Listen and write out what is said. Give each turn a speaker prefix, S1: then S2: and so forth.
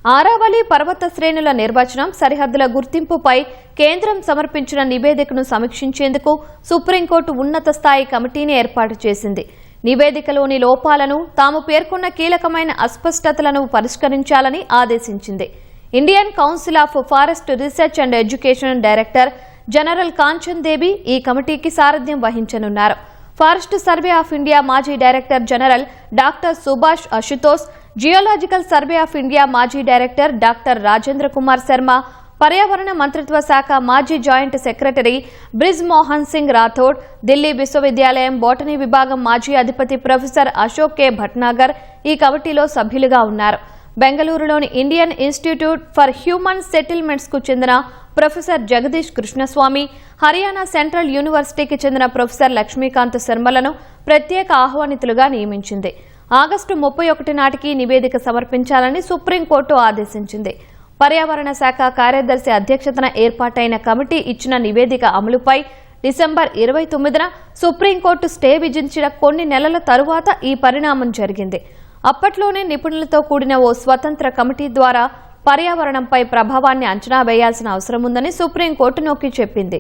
S1: ఆరావళి పర్వత శ్రేణుల నిర్వచనం సరిహద్దుల గుర్తింపుపై కేంద్రం సమర్పించిన నివేదికను సమీక్షించేందుకు సుప్రీంకోర్టు ఉన్నత స్థాయి కమిటీని ఏర్పాటు చేసింది. నివేదికలోని లోపాలను, తాము పేర్కొన్న కీలకమైన అస్పష్టతలను పరిష్కరించాలని ఆదేశించింది. Indian Council of Forest Research and Education director general Kanchan Devi ఈ కమిటీకి సారథ్యం వహించనున్నారు. ఫారెస్ట్ సర్వే ఆఫ్ ఇండియా మాజీ director general doctor Subhash Ashutosh, Geological Survey of India మాజీ డైరెక్టర్ డాక్టర్ రాజేంద్ర కుమార్ శర్మ, పర్యావరణ మంత్రిత్వ శాఖ మాజీ జాయింట్ సెక్రటరీ బ్రిజ్ మోహన్ సింగ్ రాథోడ్, ఢిల్లీ విశ్వవిద్యాలయం బోటనీ విభాగం మాజీ అధిపతి ప్రొఫెసర్ అశోక్ కె భట్నాగర్ ఈ కమిటీలో సభ్యులుగా ఉన్నారు. బెంగళూరులోని Indian institute for human settlements కు చెందిన ప్రొఫెసర్ జగదీష్ కృష్ణస్వామి, హర్యానా సెంట్రల్ యూనివర్సిటీకి చెందిన ప్రొఫెసర్ లక్ష్మీకాంత్ శర్మలను ప్రత్యేక ఆహ్వానితులుగా నియమించింది. ఆగస్టు 31 నాటికి నివేదిక సమర్పించాలని సుప్రీంకోర్టు ఆదేశించింది. పర్యావరణ శాఖ కార్యదర్శి అధ్యక్షతన ఏర్పాటైన కమిటీ ఇచ్చిన నివేదిక అమలుపై డిసెంబర్ 29న సుప్రీంకోర్టు స్టే విధించిన కొన్ని నెలల తరువాత ఈ పరిణామం జరిగింది. అప్పట్లోనే నిపుణులతో కూడిన ఓ స్వతంత్ర కమిటీ ద్వారా పర్యావరణంపై ప్రభావాన్ని అంచనా వేయాల్సిన అవసరం ఉందని సుప్రీంకోర్టు నొక్కి చెప్పింది.